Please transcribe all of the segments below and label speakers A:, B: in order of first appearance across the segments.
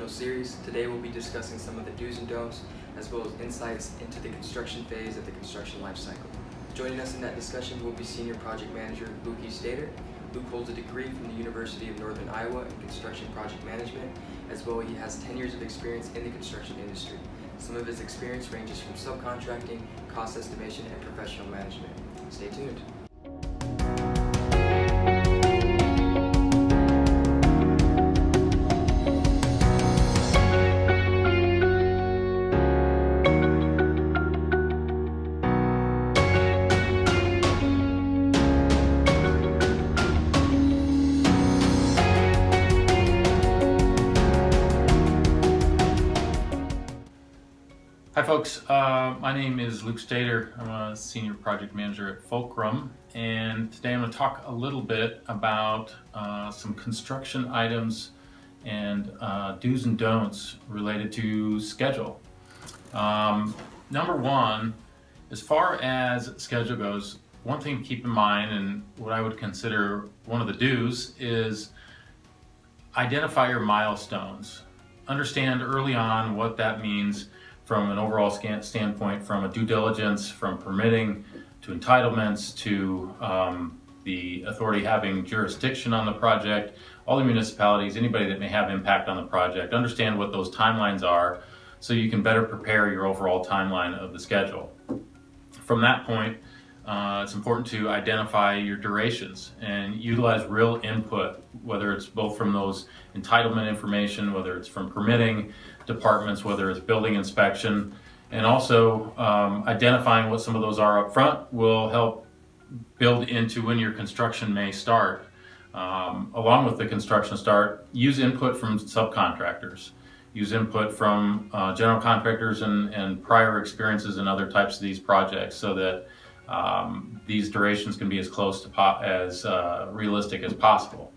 A: instructional series. Today we'll be discussing some of the do's and don'ts, as well as insights into the construction phase of the construction life cycle. Joining us in that discussion will be Senior Project Manager Luke Stater. Luke holds a degree from the University of Northern Iowa in Construction Project Management, as well he has 10 years of experience in the construction industry. Some of his experience ranges from subcontracting, cost estimation, and professional management. Stay tuned.
B: Hi folks, my name is Luke Stater. I'm a Senior Project Manager at Fulcrum, and today I'm going to talk a little bit about some construction items and do's and don'ts related to schedule. Number one, as far as schedule goes, one thing to keep in mind, and what I would consider one of the do's, is identify your milestones. Understand early on what that means from an overall standpoint, from a due diligence, from permitting to entitlements to the authority having jurisdiction on the project, all the municipalities, anybody that may have impact on the project. Understand what those timelines are so you can better prepare your overall timeline of the schedule. From that point, it's important to identify your durations and utilize real input, whether it's both from those entitlement information, whether it's from permitting departments, whether it's building inspection, and also identifying what some of those are up front will help build into when your construction may start. Along with the construction start, use input from subcontractors. Use input from general contractors and prior experiences in other types of these projects so that these durations can be as close to as realistic as possible.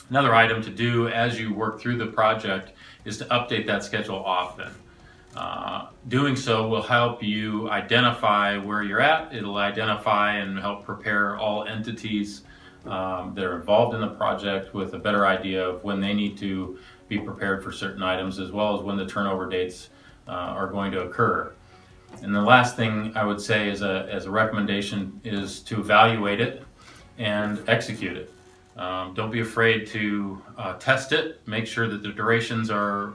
B: Another item to do as you work through the project is to update that schedule often. Doing so will help you identify where you're at. It'll identify and help prepare all entities that are involved in the project with a better idea of when they need to be prepared for certain items, as well as when the turnover dates are going to occur. And the last thing I would say as a recommendation is to evaluate it and execute it. Don't be afraid to test it. Make sure that the durations are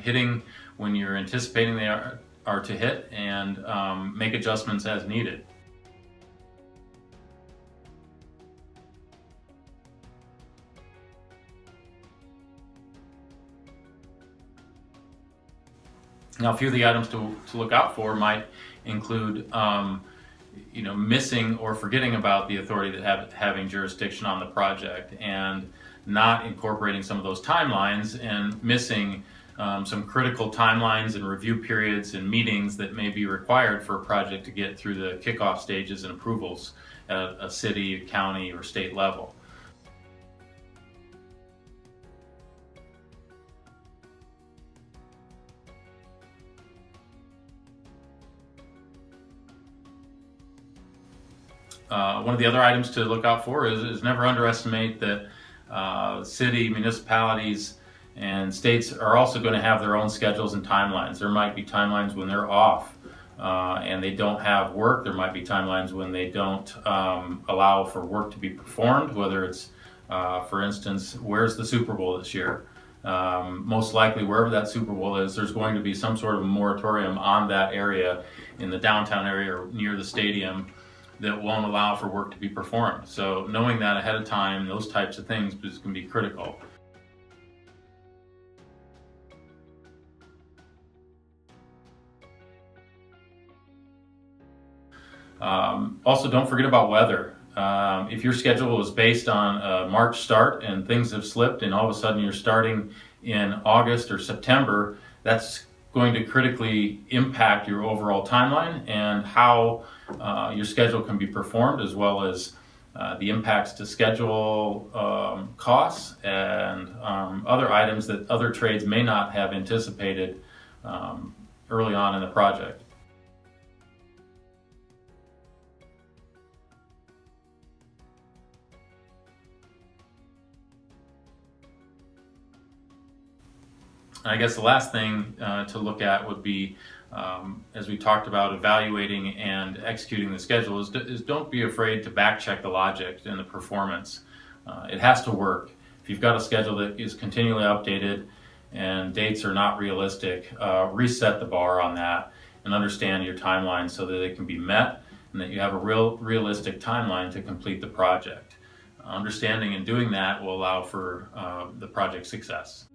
B: hitting when you're anticipating they are to hit, and make adjustments as needed. Now, a few of the items to look out for might include missing or forgetting about the authority that having jurisdiction on the project, and not incorporating some of those timelines, and missing some critical timelines and review periods and meetings that may be required for a project to get through the kickoff stages and approvals at a city, county, or state level. One of the other items to look out for is never underestimate that city, municipalities, and states are also going to have their own schedules and timelines. There might be timelines when they're off and they don't have work. There might be timelines when they don't allow for work to be performed, whether it's, for instance, where's the Super Bowl this year? Most likely, wherever that Super Bowl is, there's going to be some sort of moratorium on that area in the downtown area or near the stadium that won't allow for work to be performed. So knowing that ahead of time, those types of things can be critical. Also, don't forget about weather. If your schedule is based on a March start and things have slipped and all of a sudden you're starting in August or September, that's going to critically impact your overall timeline and how your schedule can be performed, as well as the impacts to schedule costs and other items that other trades may not have anticipated early on in the project. And I guess the last thing to look at would be, as we talked about evaluating and executing the schedule, is don't be afraid to back check the logic and the performance. It has to work. If you've got a schedule that is continually updated and dates are not realistic, reset the bar on that and understand your timeline so that it can be met and that you have a realistic timeline to complete the project. Understanding and doing that will allow for the project success.